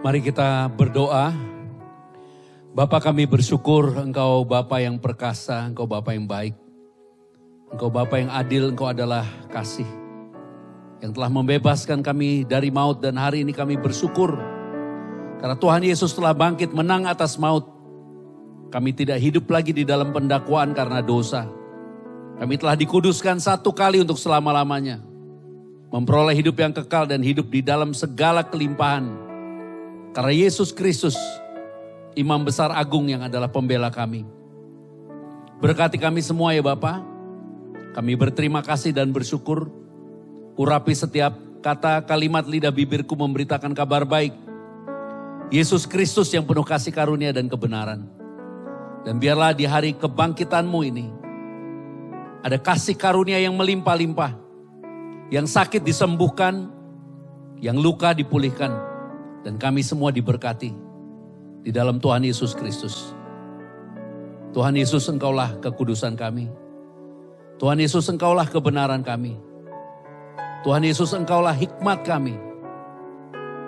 Mari kita berdoa. Bapa, kami bersyukur Engkau Bapa yang perkasa, Engkau Bapa yang baik. Engkau Bapa yang adil, Engkau adalah kasih. Yang telah membebaskan kami dari maut dan hari ini kami bersyukur. Karena Tuhan Yesus telah bangkit menang atas maut. Kami tidak hidup lagi di dalam pendakwaan karena dosa. Kami telah dikuduskan satu kali untuk selama-lamanya. Memperoleh hidup yang kekal dan hidup di dalam segala kelimpahan. Karena Yesus Kristus, Imam Besar Agung yang adalah pembela kami. Berkati kami semua ya Bapa. Kami berterima kasih dan bersyukur. Urapi setiap kata kalimat lidah bibirku memberitakan kabar baik. Yesus Kristus yang penuh kasih karunia dan kebenaran. Dan biarlah di hari kebangkitan-Mu ini, ada kasih karunia yang melimpah-limpah. Yang sakit disembuhkan, yang luka dipulihkan. Dan kami semua diberkati di dalam Tuhan Yesus Kristus. Tuhan Yesus, Engkaulah kekudusan kami. Tuhan Yesus, Engkaulah kebenaran kami. Tuhan Yesus, Engkaulah hikmat kami.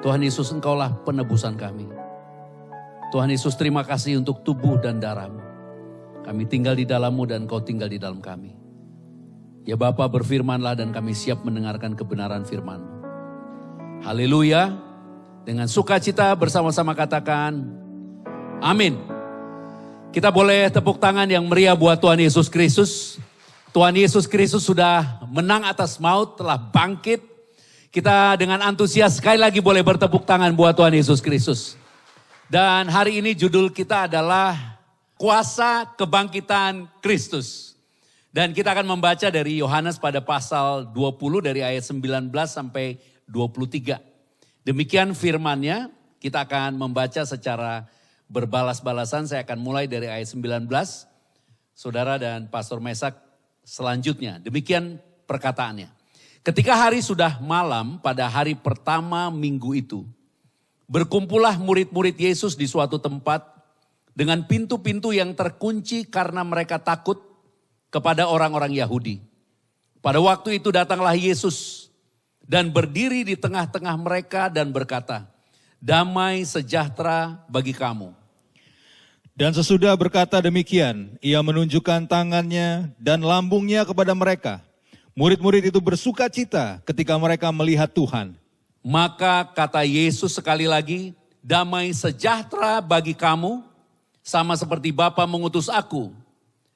Tuhan Yesus, Engkaulah penebusan kami. Tuhan Yesus, terima kasih untuk tubuh dan darah-Mu. Kami tinggal di dalam-Mu dan Engkau tinggal di dalam kami. Ya Bapa, berfirmanlah dan kami siap mendengarkan kebenaran firman-Mu. Haleluya. Dengan sukacita bersama-sama katakan, amin. Kita boleh tepuk tangan yang meriah buat Tuhan Yesus Kristus. Tuhan Yesus Kristus sudah menang atas maut, telah bangkit. Kita dengan antusias sekali lagi boleh bertepuk tangan buat Tuhan Yesus Kristus. Dan hari ini judul kita adalah Kuasa Kebangkitan Kristus. Dan kita akan membaca dari Yohanes pada pasal 20 dari ayat 19 sampai 23. Demikian firman-Nya, kita akan membaca secara berbalas-balasan. Saya akan mulai dari ayat 19. Saudara dan Pastor Mesak selanjutnya. Demikian perkataannya. Ketika hari sudah malam pada hari pertama minggu itu, berkumpullah murid-murid Yesus di suatu tempat dengan pintu-pintu yang terkunci karena mereka takut kepada orang-orang Yahudi. Pada waktu itu datanglah Yesus dan berdiri di tengah-tengah mereka dan berkata, damai sejahtera bagi kamu. Dan sesudah berkata demikian, ia menunjukkan tangannya dan lambungnya kepada mereka. Murid-murid itu bersuka cita ketika mereka melihat Tuhan. Maka kata Yesus sekali lagi, damai sejahtera bagi kamu, sama seperti Bapa mengutus aku.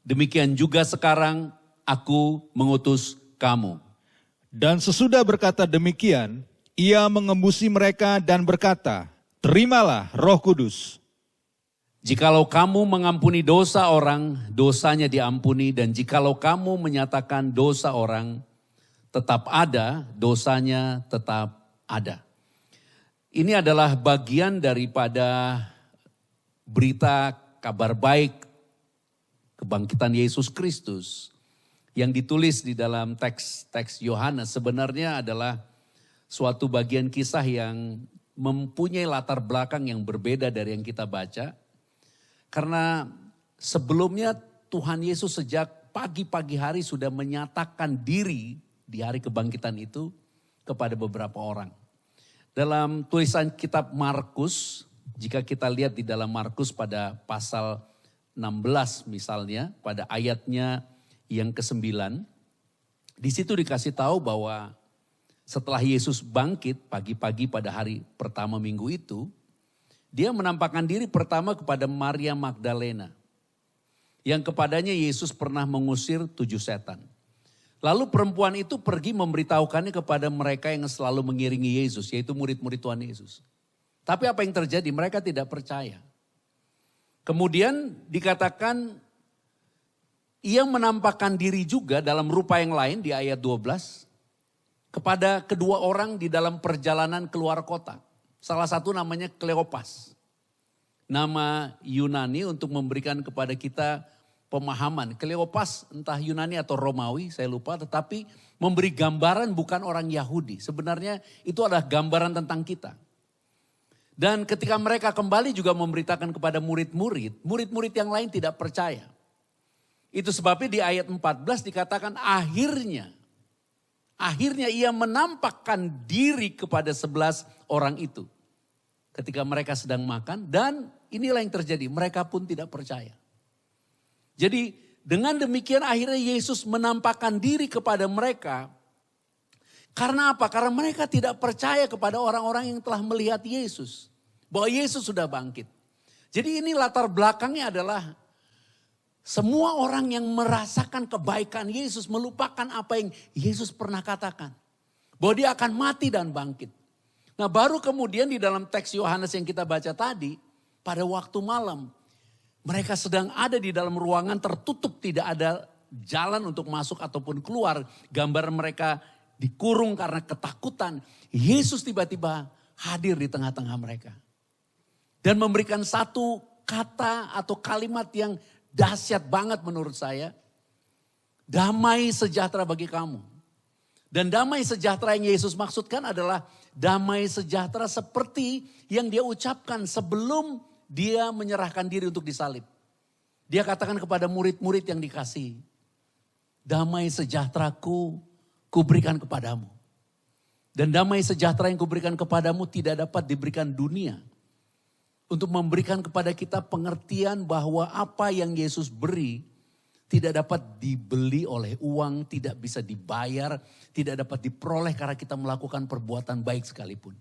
Demikian juga sekarang aku mengutus kamu. Dan sesudah berkata demikian, ia mengembusi mereka dan berkata, terimalah Roh Kudus. Jikalau kamu mengampuni dosa orang, dosanya diampuni. Dan jikalau kamu menyatakan dosa orang, tetap ada, dosanya tetap ada. Ini adalah bagian daripada berita kabar baik kebangkitan Yesus Kristus. Yang ditulis di dalam teks Yohanes sebenarnya adalah suatu bagian kisah yang mempunyai latar belakang yang berbeda dari yang kita baca. Karena sebelumnya Tuhan Yesus sejak pagi-pagi hari sudah menyatakan diri di hari kebangkitan itu kepada beberapa orang. Dalam tulisan kitab Markus, jika kita lihat di dalam Markus pada pasal 16 misalnya, pada ayatnya yang ke-9, di situ dikasih tahu bahwa setelah Yesus bangkit pagi-pagi pada hari pertama minggu itu, dia menampakkan diri pertama kepada Maria Magdalena, yang kepadanya Yesus pernah mengusir 7 setan. Lalu perempuan itu pergi memberitahukannya kepada mereka yang selalu mengiringi Yesus, yaitu murid-murid Tuhan Yesus. Tapi apa yang terjadi? Mereka tidak percaya. Kemudian dikatakan ia menampakkan diri juga dalam rupa yang lain di ayat 12 kepada kedua orang di dalam perjalanan keluar kota. Salah satu namanya Kleopas. Nama Yunani untuk memberikan kepada kita pemahaman. Kleopas entah Yunani atau Romawi saya lupa, tetapi memberi gambaran bukan orang Yahudi. Sebenarnya itu adalah gambaran tentang kita. Dan ketika mereka kembali juga memberitakan kepada murid-murid, murid-murid yang lain tidak percaya. Itu sebabnya di ayat 14 dikatakan akhirnya ia menampakkan diri kepada 11 orang itu. ketika mereka sedang makan. Dan inilah yang terjadi, mereka pun tidak percaya. Jadi dengan demikian akhirnya Yesus menampakkan diri kepada mereka. Karena apa? Karena mereka tidak percaya kepada orang-orang yang telah melihat Yesus. Bahwa Yesus sudah bangkit. Jadi ini latar belakangnya adalah semua orang yang merasakan kebaikan Yesus melupakan apa yang Yesus pernah katakan. Bahwa dia akan mati dan bangkit. Nah baru kemudian di dalam teks Yohanes yang kita baca tadi, pada waktu malam, mereka sedang ada di dalam ruangan tertutup, tidak ada jalan untuk masuk ataupun keluar. Gambar mereka dikurung karena ketakutan. Yesus tiba-tiba hadir di tengah-tengah mereka. Dan memberikan satu kata atau kalimat yang dahsyat banget menurut saya. Damai sejahtera bagi kamu. Dan damai sejahtera yang Yesus maksudkan adalah damai sejahtera seperti yang dia ucapkan sebelum dia menyerahkan diri untuk disalib. Dia katakan kepada murid-murid yang dikasihi. Damai sejahteraku kuberikan kepadamu. Dan damai sejahtera yang kuberikan kepadamu tidak dapat diberikan dunia. Untuk memberikan kepada kita pengertian bahwa apa yang Yesus beri tidak dapat dibeli oleh uang, tidak bisa dibayar, tidak dapat diperoleh karena kita melakukan perbuatan baik sekalipun.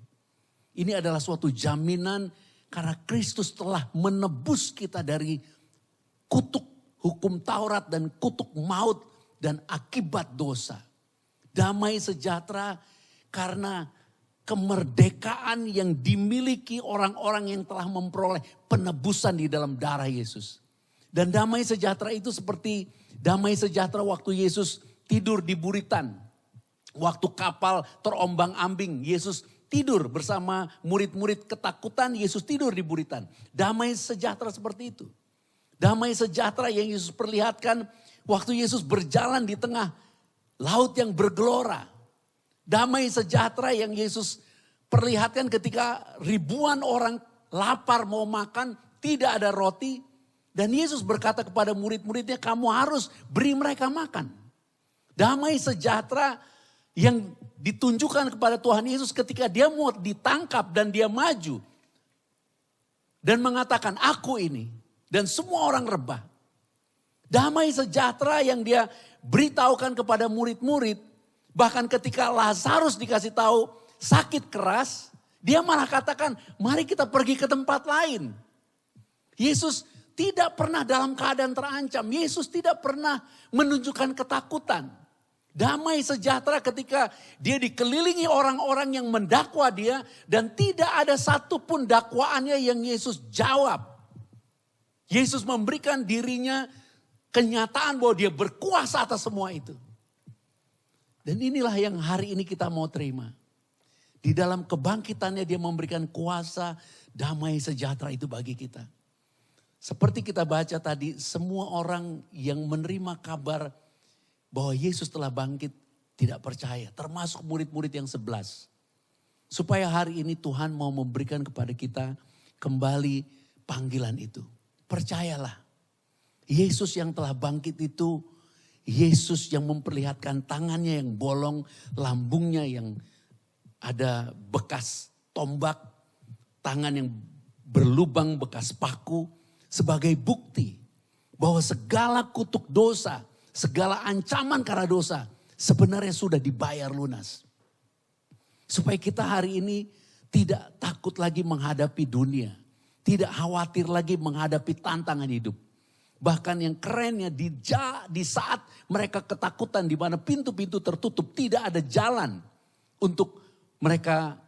Ini adalah suatu jaminan karena Kristus telah menebus kita dari kutuk hukum Taurat dan kutuk maut dan akibat dosa. Damai sejahtera karena kemerdekaan yang dimiliki orang-orang yang telah memperoleh penebusan di dalam darah Yesus. Dan damai sejahtera itu seperti damai sejahtera waktu Yesus tidur di buritan. Waktu kapal terombang-ambing, Yesus tidur bersama murid-murid ketakutan, Yesus tidur di buritan. Damai sejahtera seperti itu. Damai sejahtera yang Yesus perlihatkan waktu Yesus berjalan di tengah laut yang bergelora. Damai sejahtera yang Yesus perlihatkan ketika ribuan orang lapar mau makan, tidak ada roti. Dan Yesus berkata kepada murid-muridnya, kamu harus beri mereka makan. Damai sejahtera yang ditunjukkan kepada Tuhan Yesus ketika dia mau ditangkap dan dia maju. Dan mengatakan, aku ini. Dan semua orang rebah. Damai sejahtera yang dia beritahukan kepada murid-murid. Bahkan ketika Lazarus dikasih tahu sakit keras, dia malah katakan, mari kita pergi ke tempat lain. Yesus tidak pernah dalam keadaan terancam. Yesus tidak pernah menunjukkan ketakutan. Damai sejahtera ketika dia dikelilingi orang-orang yang mendakwa dia. Dan tidak ada satupun dakwaannya yang Yesus jawab. Yesus memberikan dirinya kenyataan bahwa dia berkuasa atas semua itu. Dan inilah yang hari ini kita mau terima. Di dalam kebangkitannya dia memberikan kuasa damai sejahtera itu bagi kita. Seperti kita baca tadi, semua orang yang menerima kabar bahwa Yesus telah bangkit tidak percaya. Termasuk murid-murid yang 11. Supaya hari ini Tuhan mau memberikan kepada kita kembali panggilan itu. Percayalah, Yesus yang telah bangkit itu, Yesus yang memperlihatkan tangannya yang bolong, lambungnya yang ada bekas tombak, tangan yang berlubang bekas paku. Sebagai bukti bahwa segala kutuk dosa, segala ancaman karena dosa sebenarnya sudah dibayar lunas. Supaya kita hari ini tidak takut lagi menghadapi dunia. Tidak khawatir lagi menghadapi tantangan hidup. Bahkan yang kerennya di saat mereka ketakutan di mana pintu-pintu tertutup, tidak ada jalan untuk mereka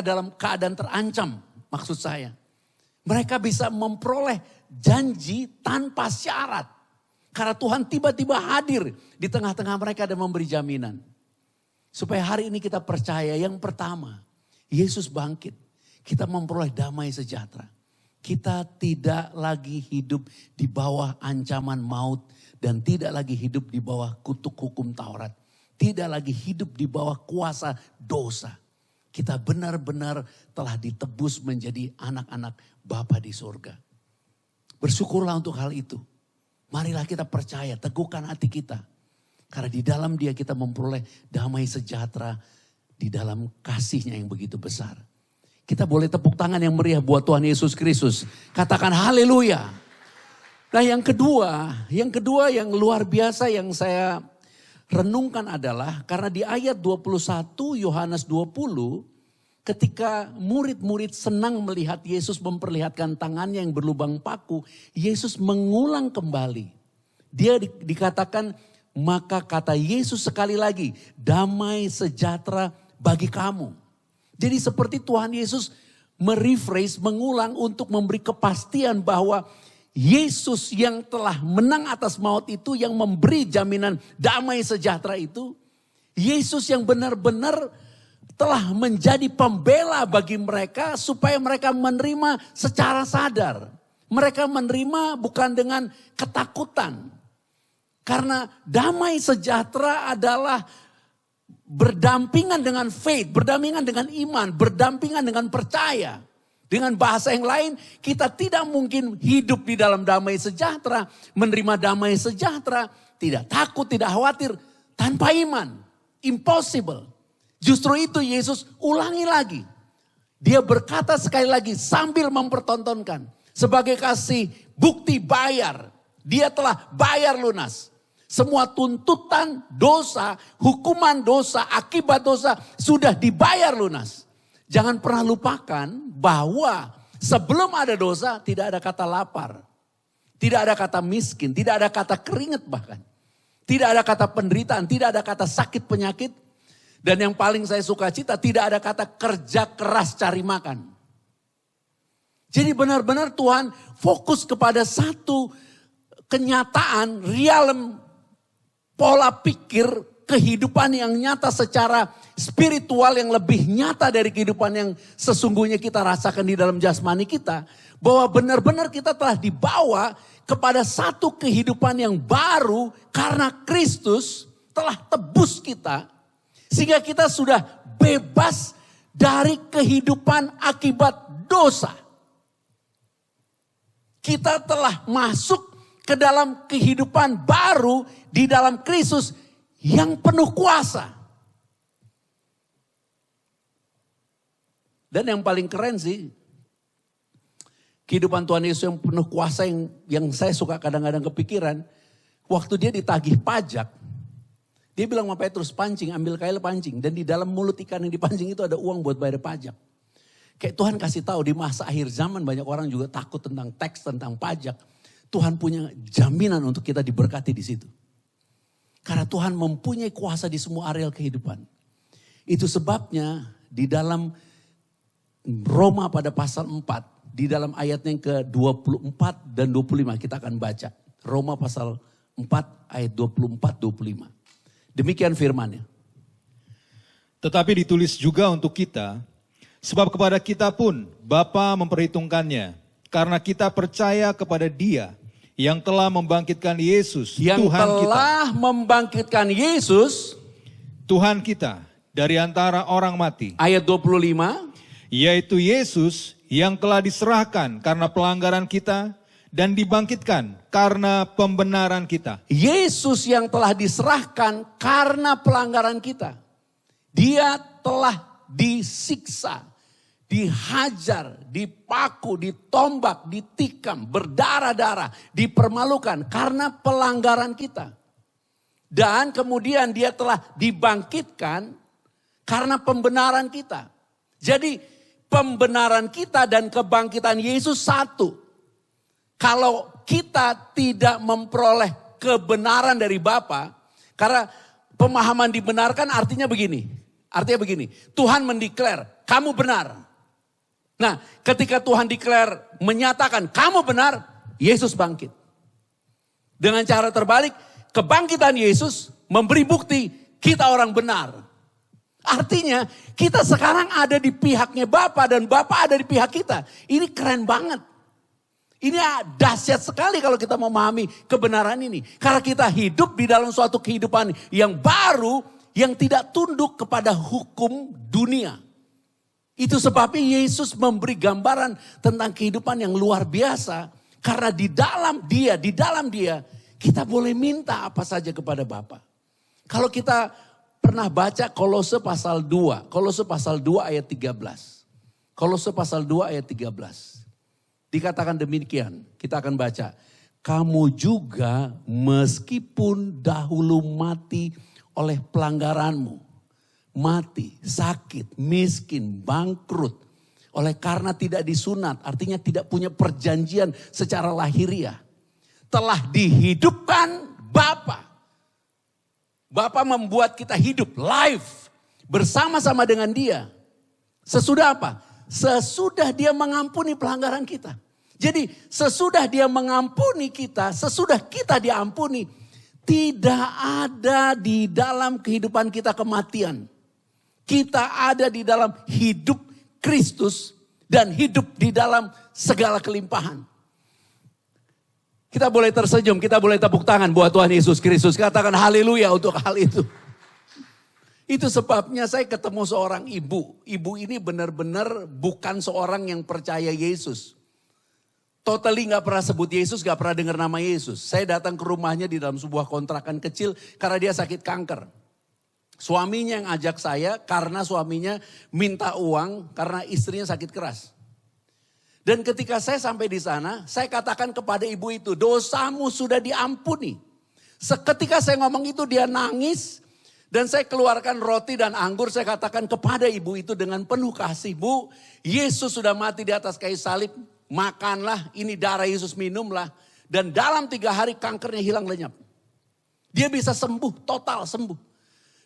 dalam keadaan terancam, maksud saya. Mereka bisa memperoleh janji tanpa syarat. Karena Tuhan tiba-tiba hadir di tengah-tengah mereka dan memberi jaminan. Supaya hari ini kita percaya yang pertama, Yesus bangkit. Kita memperoleh damai sejahtera. Kita tidak lagi hidup di bawah ancaman maut. Dan tidak lagi hidup di bawah kutuk hukum Taurat. Tidak lagi hidup di bawah kuasa dosa. Kita benar-benar telah ditebus menjadi anak-anak Bapa di surga. Bersyukurlah untuk hal itu. Marilah kita percaya, teguhkan hati kita. Karena di dalam dia kita memperoleh damai sejahtera di dalam kasihnya yang begitu besar. Kita boleh tepuk tangan yang meriah buat Tuhan Yesus Kristus. Katakan haleluya. Nah yang kedua yang luar biasa yang saya renungkan adalah karena di ayat 21 Yohanes 20 ketika murid-murid senang melihat Yesus memperlihatkan tangannya yang berlubang paku, Yesus mengulang kembali. Dia dikatakan, maka kata Yesus sekali lagi, damai sejahtera bagi kamu. Jadi seperti Tuhan Yesus merephrase, mengulang untuk memberi kepastian bahwa Yesus yang telah menang atas maut itu, yang memberi jaminan damai sejahtera itu, Yesus yang benar-benar telah menjadi pembela bagi mereka supaya mereka menerima secara sadar. Mereka menerima bukan dengan ketakutan. Karena damai sejahtera adalah berdampingan dengan faith, berdampingan dengan iman, berdampingan dengan percaya. Dengan bahasa yang lain, kita tidak mungkin hidup di dalam damai sejahtera, menerima damai sejahtera, tidak takut, tidak khawatir, tanpa iman. Impossible. Justru itu Yesus ulangi lagi. Dia berkata sekali lagi sambil mempertontonkan. Sebagai kasih bukti bayar. Dia telah bayar lunas. Semua tuntutan dosa, hukuman dosa, akibat dosa sudah dibayar lunas. Jangan pernah lupakan bahwa sebelum ada dosa tidak ada kata lapar. Tidak ada kata miskin, tidak ada kata keringat bahkan. Tidak ada kata penderitaan, tidak ada kata sakit penyakit. Dan yang paling saya suka cita, tidak ada kata kerja keras cari makan. Jadi benar-benar Tuhan fokus kepada satu kenyataan, realem, pola pikir, kehidupan yang nyata secara spiritual yang lebih nyata dari kehidupan yang sesungguhnya kita rasakan di dalam jasmani kita. Bahwa benar-benar kita telah dibawa kepada satu kehidupan yang baru karena Kristus telah tebus kita. Sehingga kita sudah bebas dari kehidupan akibat dosa. Kita telah masuk ke dalam kehidupan baru di dalam Kristus yang penuh kuasa. Dan yang paling keren sih, kehidupan Tuhan Yesus yang penuh kuasa yang saya suka kadang-kadang kepikiran. Waktu dia ditagih pajak, dia bilang sama Petrus, pancing, ambil kail pancing. Dan di dalam mulut ikan yang dipancing itu ada uang buat bayar pajak. Kayak Tuhan kasih tahu di masa akhir zaman banyak orang juga takut tentang teks, tentang pajak. Tuhan punya jaminan untuk kita diberkati di situ. Karena Tuhan mempunyai kuasa di semua areal kehidupan. Itu sebabnya di dalam Roma pada pasal 4. Di dalam ayatnya yang ke-24 dan 25 kita akan baca. Roma pasal 4 ayat 24-25. Demikian firman-Nya. Tetapi ditulis juga untuk kita, sebab kepada kita pun Bapa memperhitungkannya, karena kita percaya kepada Dia yang telah membangkitkan Yesus, Yang Tuhan kita. telah membangkitkan Yesus, Tuhan kita dari antara orang mati, ayat 25. yaitu Yesus yang telah diserahkan karena pelanggaran kita dan dibangkitkan karena pembenaran kita. Yesus yang telah diserahkan karena pelanggaran kita. Dia telah disiksa, dihajar, dipaku, ditombak, ditikam, berdarah-darah, dipermalukan karena pelanggaran kita. Dan kemudian dia telah dibangkitkan karena pembenaran kita. Jadi pembenaran kita dan kebangkitan Yesus satu. Kalau kita tidak memperoleh kebenaran dari Bapa, karena pemahaman dibenarkan artinya begini. Artinya begini, Tuhan mendeklar, kamu benar. Nah, ketika Tuhan deklar, menyatakan kamu benar, Yesus bangkit. Dengan cara terbalik, kebangkitan Yesus memberi bukti kita orang benar. Artinya kita sekarang ada di pihaknya Bapa dan Bapa ada di pihak kita. Ini keren banget. Ini dahsyat sekali kalau kita memahami kebenaran ini. Karena kita hidup di dalam suatu kehidupan yang baru yang tidak tunduk kepada hukum dunia. Itu sebabnya Yesus memberi gambaran tentang kehidupan yang luar biasa. Karena di dalam dia kita boleh minta apa saja kepada Bapa. Kalau kita pernah baca Kolose pasal 2 ayat 13. Kolose pasal 2 ayat 13. Dikatakan demikian, kita akan baca. Kamu juga meskipun dahulu mati oleh pelanggaranmu. Mati, sakit, miskin, bangkrut. Oleh karena tidak disunat, artinya tidak punya perjanjian secara lahiriah. Telah dihidupkan Bapa. Bapa membuat kita hidup, life. Bersama-sama dengan dia. Sesudah apa? Sesudah dia mengampuni pelanggaran kita. Jadi sesudah dia mengampuni kita, sesudah kita diampuni. Tidak ada di dalam kehidupan kita kematian. Kita ada di dalam hidup Kristus dan hidup di dalam segala kelimpahan. Kita boleh tersenyum, kita boleh tepuk tangan buat Tuhan Yesus Kristus. Katakan haleluya untuk hal itu. Itu sebabnya saya ketemu seorang ibu. Ibu ini benar-benar bukan seorang yang percaya Yesus. Totally gak pernah sebut Yesus, gak pernah dengar nama Yesus. Saya datang ke rumahnya di dalam sebuah kontrakan kecil karena dia sakit kanker. Suaminya yang ajak saya karena suaminya minta uang karena istrinya sakit keras. Dan ketika saya sampai di sana, saya katakan kepada ibu itu, dosamu sudah diampuni. Seketika saya ngomong itu dia nangis. Dan saya keluarkan roti dan anggur, saya katakan kepada ibu itu dengan penuh kasih. Bu, Yesus sudah mati di atas kayu salib, makanlah, ini darah Yesus, minumlah. Dan dalam 3 hari kankernya hilang lenyap. Dia bisa sembuh, total sembuh.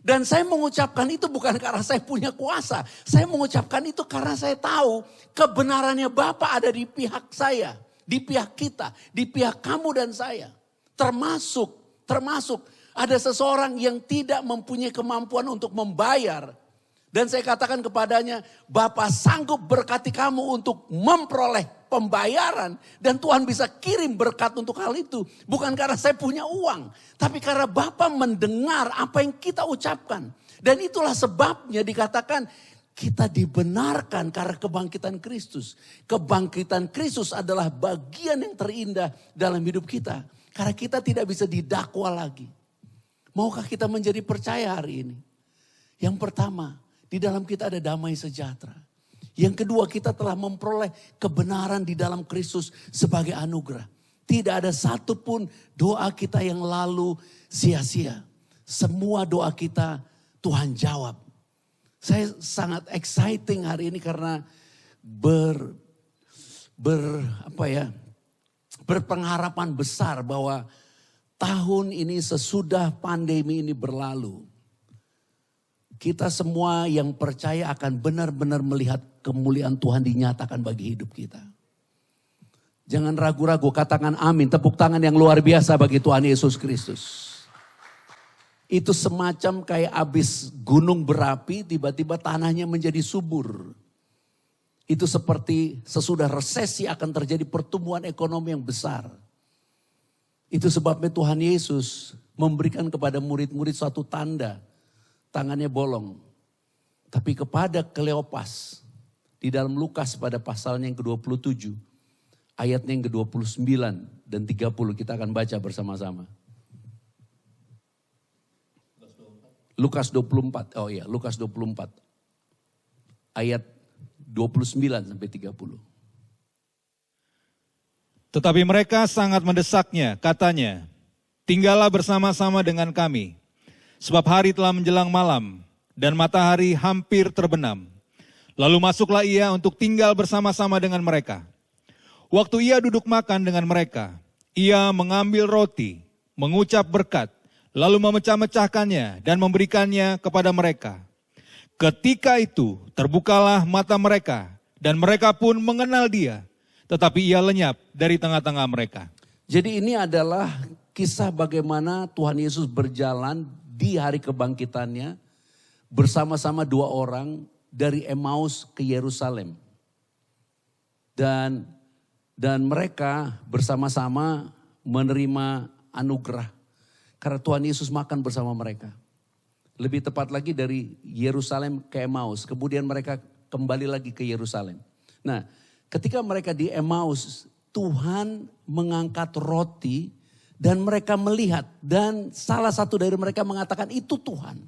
Dan saya mengucapkan itu bukan karena saya punya kuasa. Saya mengucapkan itu karena saya tahu kebenarannya Bapa ada di pihak saya. Di pihak kita, di pihak kamu dan saya. Termasuk ada seseorang yang tidak mempunyai kemampuan untuk membayar. Dan saya katakan kepadanya, Bapa sanggup berkati kamu untuk memperoleh pembayaran. Dan Tuhan bisa kirim berkat untuk hal itu. Bukan karena saya punya uang. Tapi karena Bapa mendengar apa yang kita ucapkan. Dan itulah sebabnya dikatakan kita dibenarkan karena kebangkitan Kristus. Kebangkitan Kristus adalah bagian yang terindah dalam hidup kita. Karena kita tidak bisa didakwa lagi. Maukah kita menjadi percaya hari ini? Yang pertama, di dalam kita ada damai sejahtera. Yang kedua, kita telah memperoleh kebenaran di dalam Kristus sebagai anugerah. Tidak ada satupun doa kita yang lalu sia-sia. Semua doa kita Tuhan jawab. Saya sangat exciting hari ini karena berpengharapan besar bahwa tahun ini sesudah pandemi ini berlalu, kita semua yang percaya akan benar-benar melihat kemuliaan Tuhan dinyatakan bagi hidup kita. Jangan ragu-ragu, katakan amin. Tepuk tangan yang luar biasa bagi Tuhan Yesus Kristus. Itu semacam kayak abis gunung berapi, tiba-tiba tanahnya menjadi subur. Itu seperti sesudah resesi akan terjadi pertumbuhan ekonomi yang besar. Itu sebabnya Tuhan Yesus memberikan kepada murid-murid suatu tanda. Tangannya bolong. Tapi kepada Kleopas, di dalam Lukas pada pasalnya yang ke-27, ayatnya yang ke-29 dan 30 kita akan baca bersama-sama. Lukas 24, oh iya Lukas 24, ayat 29 sampai 30. Tetapi mereka sangat mendesaknya, katanya, tinggallah bersama-sama dengan kami. Sebab hari telah menjelang malam dan matahari hampir terbenam. Lalu masuklah ia untuk tinggal bersama-sama dengan mereka. Waktu ia duduk makan dengan mereka, ia mengambil roti, mengucap berkat, lalu memecah-mecahkannya dan memberikannya kepada mereka. Ketika itu terbukalah mata mereka dan mereka pun mengenal dia, tetapi ia lenyap dari tengah-tengah mereka. Jadi ini adalah kisah bagaimana Tuhan Yesus berjalan di hari kebangkitannya bersama-sama 2 orang dari Emmaus ke Yerusalem. Dan mereka bersama-sama menerima anugerah karena Tuhan Yesus makan bersama mereka. Lebih tepat lagi dari Yerusalem ke Emmaus, kemudian mereka kembali lagi ke Yerusalem. Nah, ketika mereka di Emmaus, Tuhan mengangkat roti dan mereka melihat dan salah satu dari mereka mengatakan itu Tuhan.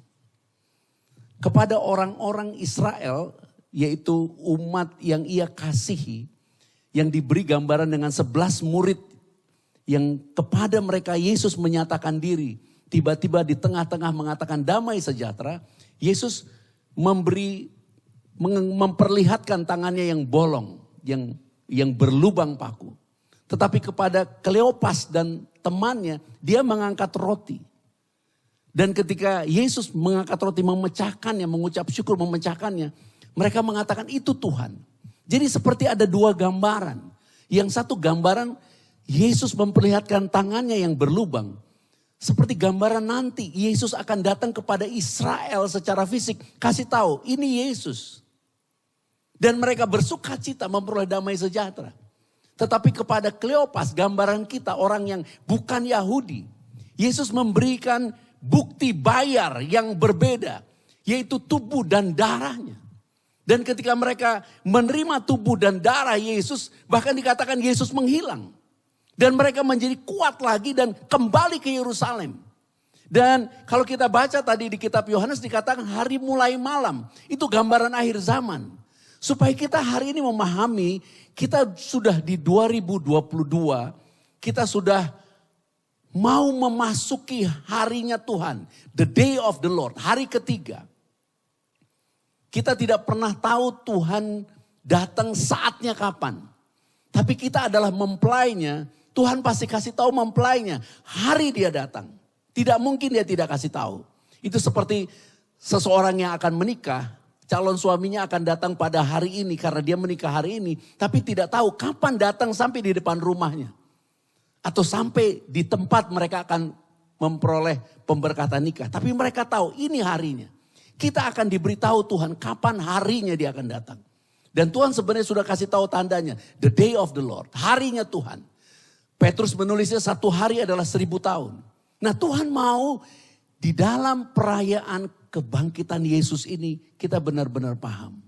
Kepada orang-orang Israel yaitu umat yang ia kasihi, yang diberi gambaran dengan 11 murid yang kepada mereka Yesus menyatakan diri. Tiba-tiba di tengah-tengah mengatakan damai sejahtera, Yesus memperlihatkan tangannya yang bolong, yang berlubang paku. Tetapi kepada Kleopas dan temannya, dia mengangkat roti. Dan ketika Yesus mengangkat roti, memecahkannya, mengucap syukur, memecahkannya, mereka mengatakan itu Tuhan. Jadi seperti ada dua gambaran. Yang satu gambaran Yesus memperlihatkan tangannya yang berlubang. Seperti gambaran nanti Yesus akan datang kepada Israel secara fisik. Kasih tahu ini Yesus. Dan mereka bersuka cita memperoleh damai sejahtera. Tetapi kepada Kleopas, gambaran kita orang yang bukan Yahudi. Yesus memberikan bukti bayar yang berbeda. Yaitu tubuh dan darahnya. Dan ketika mereka menerima tubuh dan darah Yesus, bahkan dikatakan Yesus menghilang. Dan mereka menjadi kuat lagi dan kembali ke Yerusalem. Dan kalau kita baca tadi di kitab Yohanes dikatakan hari mulai malam. Itu gambaran akhir zaman. Supaya kita hari ini memahami, kita sudah di 2022, kita sudah mau memasuki harinya Tuhan. The day of the Lord, hari ketiga. Kita tidak pernah tahu Tuhan datang saatnya kapan. Tapi kita adalah mempelainya, Tuhan pasti kasih tahu mempelainya, hari dia datang. Tidak mungkin dia tidak kasih tahu. Itu seperti seseorang yang akan menikah, calon suaminya akan datang pada hari ini karena dia menikah hari ini. Tapi tidak tahu kapan datang sampai di depan rumahnya. Atau sampai di tempat mereka akan memperoleh pemberkatan nikah. Tapi mereka tahu ini harinya. Kita akan diberitahu Tuhan kapan harinya dia akan datang. Dan Tuhan sebenarnya sudah kasih tahu tandanya. The day of the Lord. Harinya Tuhan. Petrus menulisnya 1 hari adalah 1000 tahun. Nah Tuhan mau di dalam perayaan kebangkitan Yesus ini kita benar-benar paham.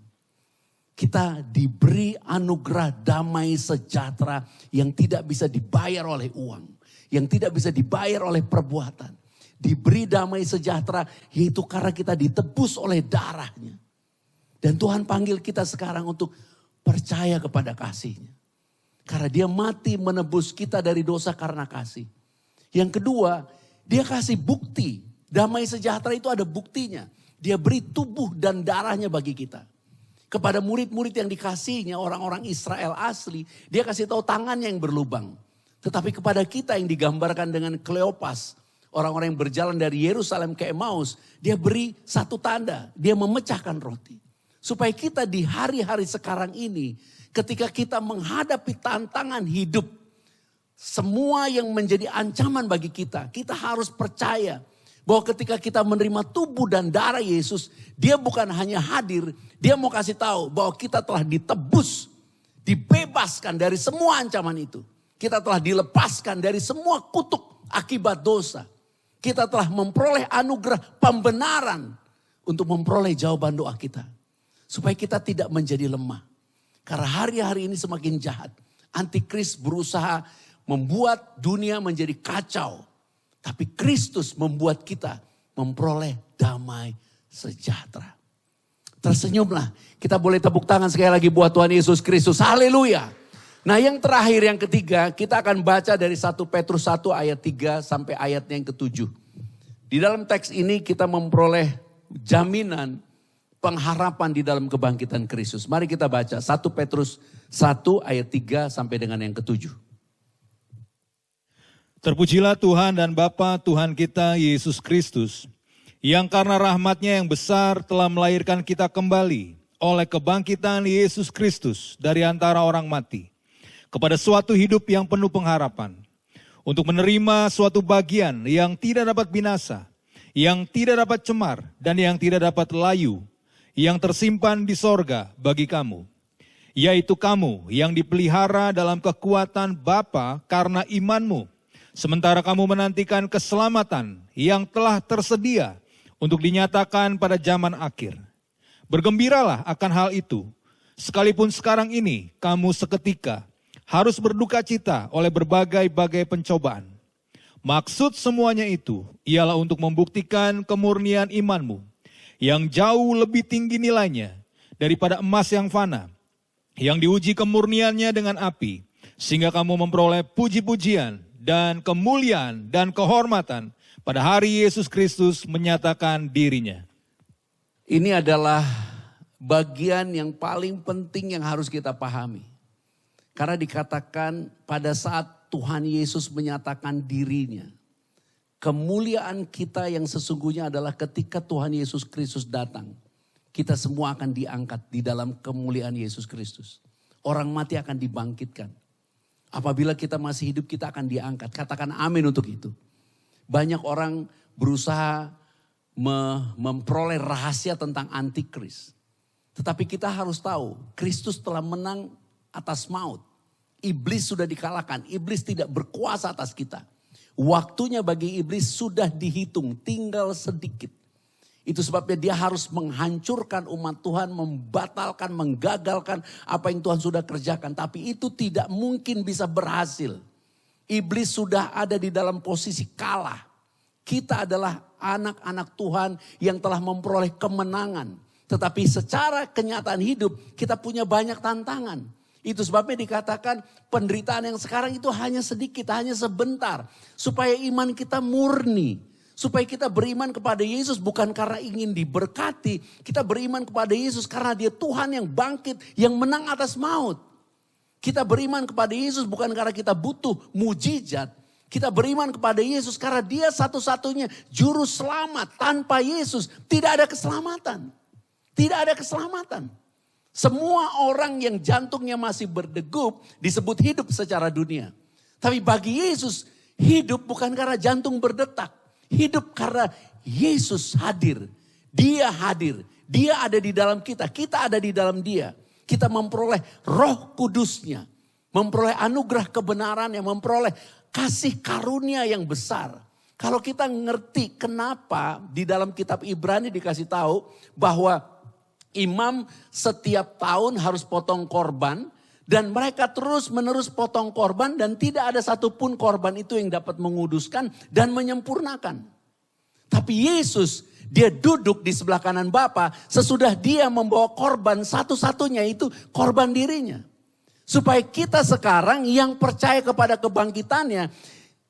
Kita diberi anugerah damai sejahtera yang tidak bisa dibayar oleh uang. Yang tidak bisa dibayar oleh perbuatan. Diberi damai sejahtera yaitu karena kita ditebus oleh darahnya. Dan Tuhan panggil kita sekarang untuk percaya kepada kasih-Nya. Karena dia mati menebus kita dari dosa karena kasih. Yang kedua, dia kasih bukti. Damai sejahtera itu ada buktinya. Dia beri tubuh dan darahnya bagi kita. Kepada murid-murid yang dikasihnya, orang-orang Israel asli, dia kasih tahu tangannya yang berlubang. Tetapi kepada kita yang digambarkan dengan Kleopas, orang-orang yang berjalan dari Yerusalem ke Emmaus, dia beri satu tanda, dia memecahkan roti. Supaya kita di hari-hari sekarang ini, ketika kita menghadapi tantangan hidup, semua yang menjadi ancaman bagi kita, kita harus percaya bahwa ketika kita menerima tubuh dan darah Yesus, dia bukan hanya hadir, dia mau kasih tahu bahwa kita telah ditebus, dibebaskan dari semua ancaman itu. Kita telah dilepaskan dari semua kutuk akibat dosa. Kita telah memperoleh anugerah pembenaran untuk memperoleh jawaban doa kita. Supaya kita tidak menjadi lemah. Karena hari-hari ini semakin jahat. Antikris berusaha membuat dunia menjadi kacau. Tapi Kristus membuat kita memperoleh damai sejahtera. Tersenyumlah. Kita boleh tepuk tangan sekali lagi buat Tuhan Yesus Kristus. Haleluya. Nah yang terakhir, yang ketiga, kita akan baca dari 1 Petrus 1 ayat 3 sampai ayatnya yang ke-7. Di dalam teks ini kita memperoleh jaminan pengharapan di dalam kebangkitan Kristus. Mari kita baca 1 Petrus 1 ayat 3 sampai dengan yang ke-7. Terpujilah Tuhan dan Bapa Tuhan kita Yesus Kristus, yang karena rahmat-Nya yang besar telah melahirkan kita kembali oleh kebangkitan Yesus Kristus dari antara orang mati, kepada suatu hidup yang penuh pengharapan, untuk menerima suatu bagian yang tidak dapat binasa, yang tidak dapat cemar, dan yang tidak dapat layu, yang tersimpan di sorga bagi kamu, yaitu kamu yang dipelihara dalam kekuatan Bapa karena imanmu, sementara kamu menantikan keselamatan yang telah tersedia untuk dinyatakan pada zaman akhir. Bergembiralah akan hal itu, sekalipun sekarang ini kamu seketika harus berduka cita oleh berbagai-bagai pencobaan. Maksud semuanya itu ialah untuk membuktikan kemurnian imanmu yang jauh lebih tinggi nilainya daripada emas yang fana, yang diuji kemurniannya dengan api, sehingga kamu memperoleh puji-pujian dan kemuliaan dan kehormatan pada hari Yesus Kristus menyatakan dirinya. Ini adalah bagian yang paling penting yang harus kita pahami. Karena dikatakan pada saat Tuhan Yesus menyatakan dirinya, kemuliaan kita yang sesungguhnya adalah ketika Tuhan Yesus Kristus datang. Kita semua akan diangkat di dalam kemuliaan Yesus Kristus. Orang mati akan dibangkitkan. Apabila kita masih hidup, kita akan diangkat. Katakan amin untuk itu. Banyak orang berusaha memperoleh rahasia tentang antikris. Tetapi kita harus tahu, Kristus telah menang atas maut. Iblis sudah dikalahkan, iblis tidak berkuasa atas kita. Waktunya bagi iblis sudah dihitung, tinggal sedikit. Itu sebabnya dia harus menghancurkan umat Tuhan, membatalkan, menggagalkan apa yang Tuhan sudah kerjakan. Tapi itu tidak mungkin bisa berhasil. Iblis sudah ada di dalam posisi kalah. Kita adalah anak-anak Tuhan yang telah memperoleh kemenangan. Tetapi secara kenyataan hidup kita punya banyak tantangan. Itu sebabnya dikatakan penderitaan yang sekarang itu hanya sedikit, hanya sebentar. Supaya iman kita murni. Supaya kita beriman kepada Yesus bukan karena ingin diberkati. Kita beriman kepada Yesus karena dia Tuhan yang bangkit, yang menang atas maut. Kita beriman kepada Yesus bukan karena kita butuh mujizat. Kita beriman kepada Yesus karena dia satu-satunya juru selamat. Tanpa Yesus tidak ada keselamatan. Tidak ada keselamatan. Semua orang yang jantungnya masih berdegup disebut hidup secara dunia. Tapi bagi Yesus hidup bukan karena jantung berdetak. Hidup karena Yesus hadir. Dia hadir. Dia ada di dalam kita. Kita ada di dalam dia. Kita memperoleh Roh Kudusnya. Memperoleh anugerah kebenaran yang memperoleh kasih karunia yang besar. Kalau kita ngerti kenapa di dalam kitab Ibrani dikasih tahu bahwa imam setiap tahun harus potong korban. Dan mereka terus menerus potong korban dan tidak ada satupun korban itu yang dapat menguduskan dan menyempurnakan. Tapi Yesus dia duduk di sebelah kanan Bapa sesudah dia membawa korban satu-satunya itu korban dirinya. Supaya kita sekarang yang percaya kepada kebangkitannya,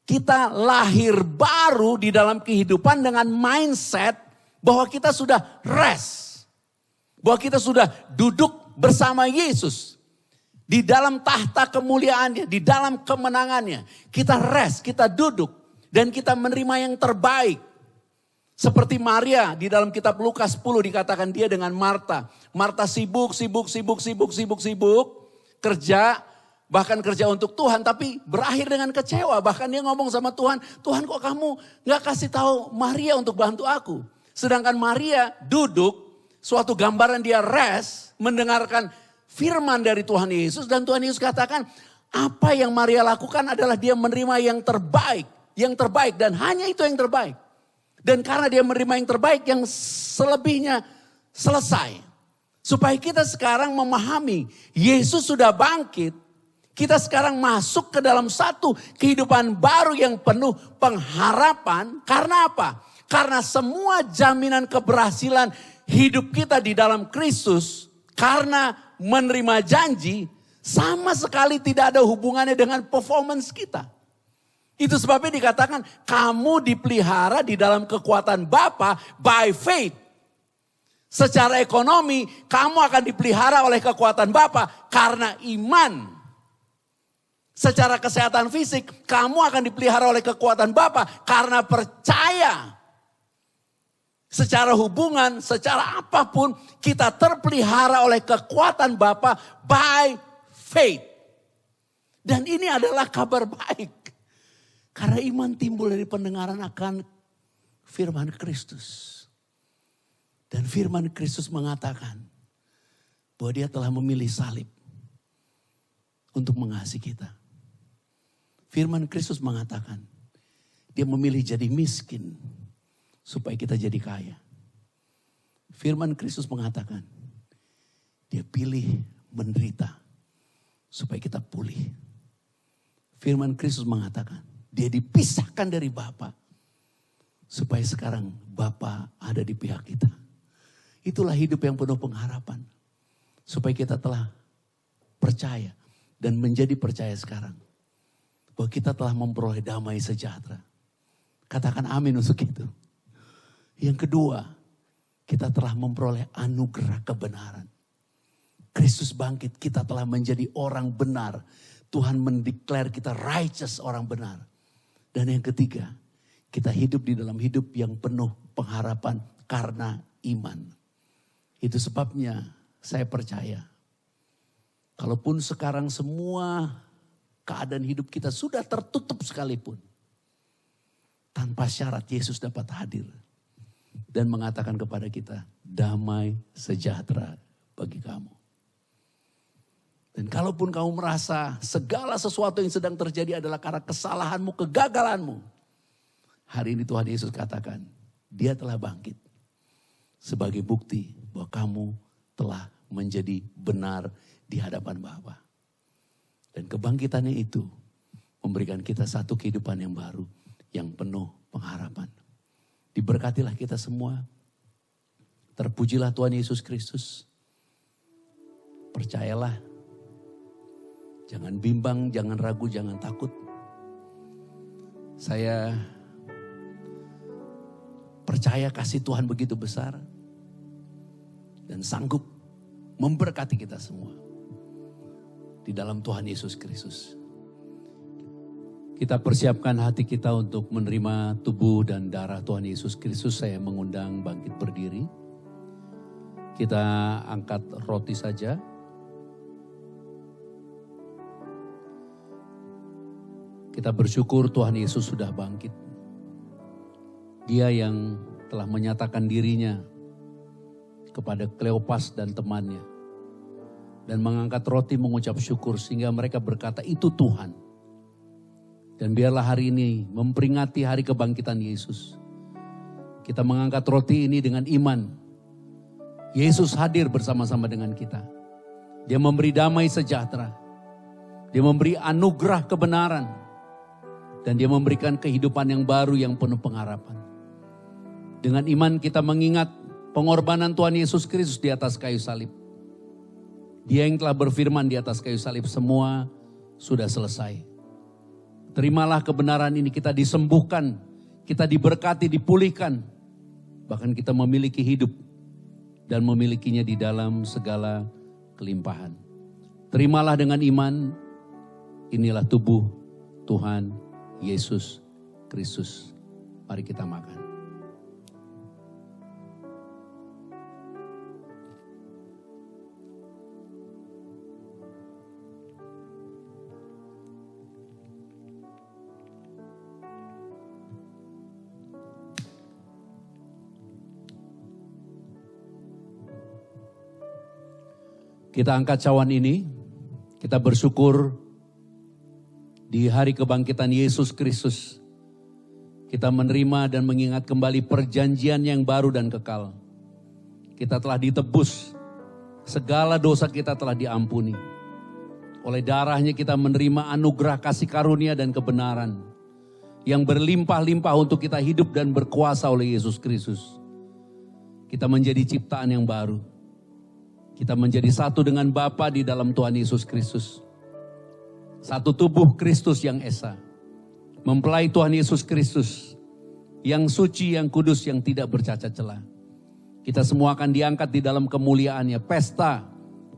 kita lahir baru di dalam kehidupan dengan mindset bahwa kita sudah rest. Bahwa kita sudah duduk bersama Yesus. Di dalam tahta kemuliaannya, di dalam kemenangannya. Kita rest, kita duduk. Dan kita menerima yang terbaik. Seperti Maria di dalam kitab Lukas 10 dikatakan dia dengan Marta. Marta sibuk. Kerja, bahkan kerja untuk Tuhan. Tapi berakhir dengan kecewa. Bahkan dia ngomong sama Tuhan. Tuhan kok kamu gak kasih tahu Maria untuk bantu aku. Sedangkan Maria duduk, suatu gambaran dia rest, mendengarkan firman dari Tuhan Yesus dan Tuhan Yesus katakan apa yang Maria lakukan adalah dia menerima yang terbaik dan hanya itu yang terbaik. Dan karena dia menerima yang terbaik yang selebihnya selesai. Supaya kita sekarang memahami Yesus sudah bangkit. Kita sekarang masuk ke dalam satu kehidupan baru yang penuh pengharapan. Karena apa? Karena semua jaminan keberhasilan hidup kita di dalam Kristus karena menerima janji sama sekali tidak ada hubungannya dengan performance kita. Itu sebabnya dikatakan kamu dipelihara di dalam kekuatan Bapa by faith. Secara ekonomi kamu akan dipelihara oleh kekuatan Bapa karena iman. Secara kesehatan fisik kamu akan dipelihara oleh kekuatan Bapa karena percaya. Secara hubungan, secara apapun kita terpelihara oleh kekuatan Bapa by faith. Dan ini adalah kabar baik. Karena iman timbul dari pendengaran akan firman Kristus. Dan firman Kristus mengatakan bahwa dia telah memilih salib untuk mengasihi kita. Firman Kristus mengatakan dia memilih jadi miskin supaya kita jadi kaya. Firman Kristus mengatakan, dia pilih menderita supaya kita pulih. Firman Kristus mengatakan, dia dipisahkan dari Bapa supaya sekarang Bapa ada di pihak kita. Itulah hidup yang penuh pengharapan. Supaya kita telah percaya dan menjadi percaya sekarang. Bahwa kita telah memperoleh damai sejahtera. Katakan amin untuk itu. Yang kedua, kita telah memperoleh anugerah kebenaran. Kristus bangkit, kita telah menjadi orang benar. Tuhan mendeklar kita righteous, orang benar. Dan yang ketiga, kita hidup di dalam hidup yang penuh pengharapan karena iman. Itu sebabnya saya percaya. Kalaupun sekarang semua keadaan hidup kita sudah tertutup sekalipun. Tanpa syarat Yesus dapat hadir. Dan mengatakan kepada kita, damai sejahtera bagi kamu. Dan kalaupun kamu merasa segala sesuatu yang sedang terjadi adalah karena kesalahanmu, kegagalanmu. Hari ini Tuhan Yesus katakan, Dia telah bangkit. Sebagai bukti bahwa kamu telah menjadi benar di hadapan Bapa. Dan kebangkitannya itu memberikan kita satu kehidupan yang baru, yang penuh pengharapan. Diberkatilah kita semua. Terpujilah Tuhan Yesus Kristus. Percayalah. Jangan bimbang, jangan ragu, jangan takut. Saya percaya kasih Tuhan begitu besar. Dan sanggup memberkati kita semua. Di dalam Tuhan Yesus Kristus. Kita persiapkan hati kita untuk menerima tubuh dan darah Tuhan Yesus Kristus. Saya mengundang bangkit berdiri. Kita angkat roti saja. Kita bersyukur Tuhan Yesus sudah bangkit. Dia yang telah menyatakan dirinya kepada Kleopas dan temannya. Dan mengangkat roti mengucap syukur sehingga mereka berkata itu Tuhan. Dan biarlah hari ini memperingati hari kebangkitan Yesus. Kita mengangkat roti ini dengan iman. Yesus hadir bersama-sama dengan kita. Dia memberi damai sejahtera. Dia memberi anugerah kebenaran. Dan dia memberikan kehidupan yang baru yang penuh pengharapan. Dengan iman kita mengingat pengorbanan Tuhan Yesus Kristus di atas kayu salib. Dia yang telah berfirman di atas kayu salib, semua sudah selesai. Terimalah kebenaran ini, kita disembuhkan, kita diberkati, dipulihkan. Bahkan kita memiliki hidup dan memilikinya di dalam segala kelimpahan. Terimalah dengan iman, inilah tubuh Tuhan Yesus Kristus. Mari kita makan. Kita angkat cawan ini, kita bersyukur di hari kebangkitan Yesus Kristus. Kita menerima dan mengingat kembali perjanjian yang baru dan kekal. Kita telah ditebus, segala dosa kita telah diampuni. Oleh darahnya kita menerima anugerah kasih karunia dan kebenaran. Yang berlimpah-limpah untuk kita hidup dan berkuasa oleh Yesus Kristus. Kita menjadi ciptaan yang baru. Kita menjadi satu dengan Bapa di dalam Tuhan Yesus Kristus. Satu tubuh Kristus yang esa. Mempelai Tuhan Yesus Kristus. Yang suci, yang kudus, yang tidak bercacat celah. Kita semua akan diangkat di dalam kemuliaannya. Pesta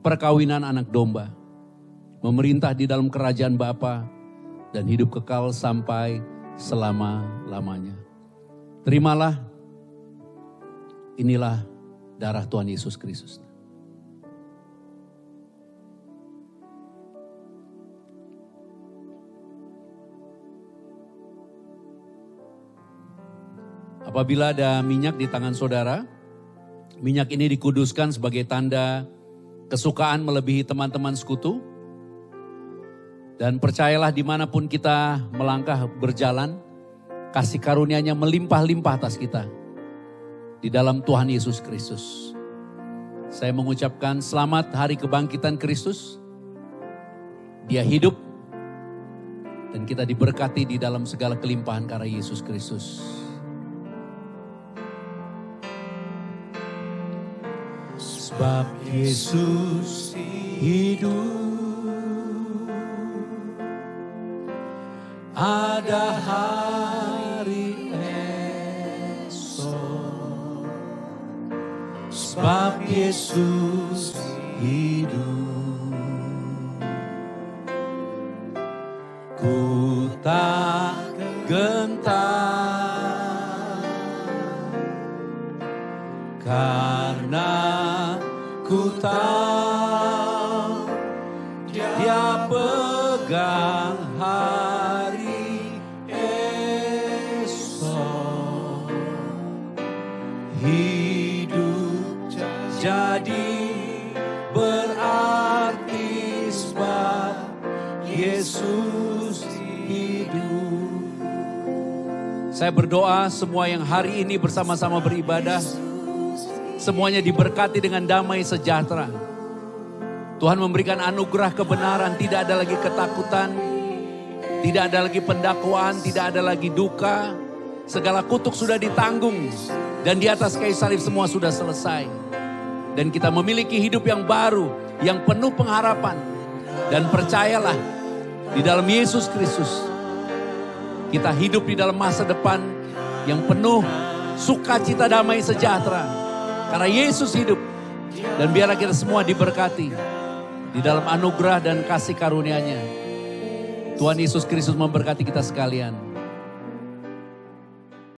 perkawinan anak domba. Memerintah di dalam kerajaan Bapa. Dan hidup kekal sampai selama-lamanya. Terimalah. Inilah darah Tuhan Yesus Kristus. Apabila ada minyak di tangan saudara, minyak ini dikuduskan sebagai tanda kesukaan melebihi teman-teman sekutu. Dan percayalah dimanapun kita melangkah berjalan, kasih karunia-Nya melimpah-limpah atas kita. Di dalam Tuhan Yesus Kristus. Saya mengucapkan selamat hari kebangkitan Kristus. Dia hidup dan kita diberkati di dalam segala kelimpahan karena Yesus Kristus. sebab Yesus hidup. Ada hari esok, sebab Yesus hidup. Ku tak gentar, karena ku tahu Dia pegang hari esok. Hidup jadi berarti sebab Yesus hidup. Saya berdoa semua yang hari ini bersama-sama beribadah, semuanya diberkati dengan damai sejahtera. Tuhan memberikan anugerah kebenaran, tidak ada lagi ketakutan, tidak ada lagi pendakwaan, tidak ada lagi duka. Segala kutuk sudah ditanggung dan di atas kayu salib semua sudah selesai. Dan kita memiliki hidup yang baru, yang penuh pengharapan. Dan percayalah, di dalam Yesus Kristus, kita hidup di dalam masa depan yang penuh sukacita, damai sejahtera. Karena Yesus hidup. Dan biarlah kita semua diberkati di dalam anugerah dan kasih karunia-Nya. Tuhan Yesus Kristus memberkati kita sekalian.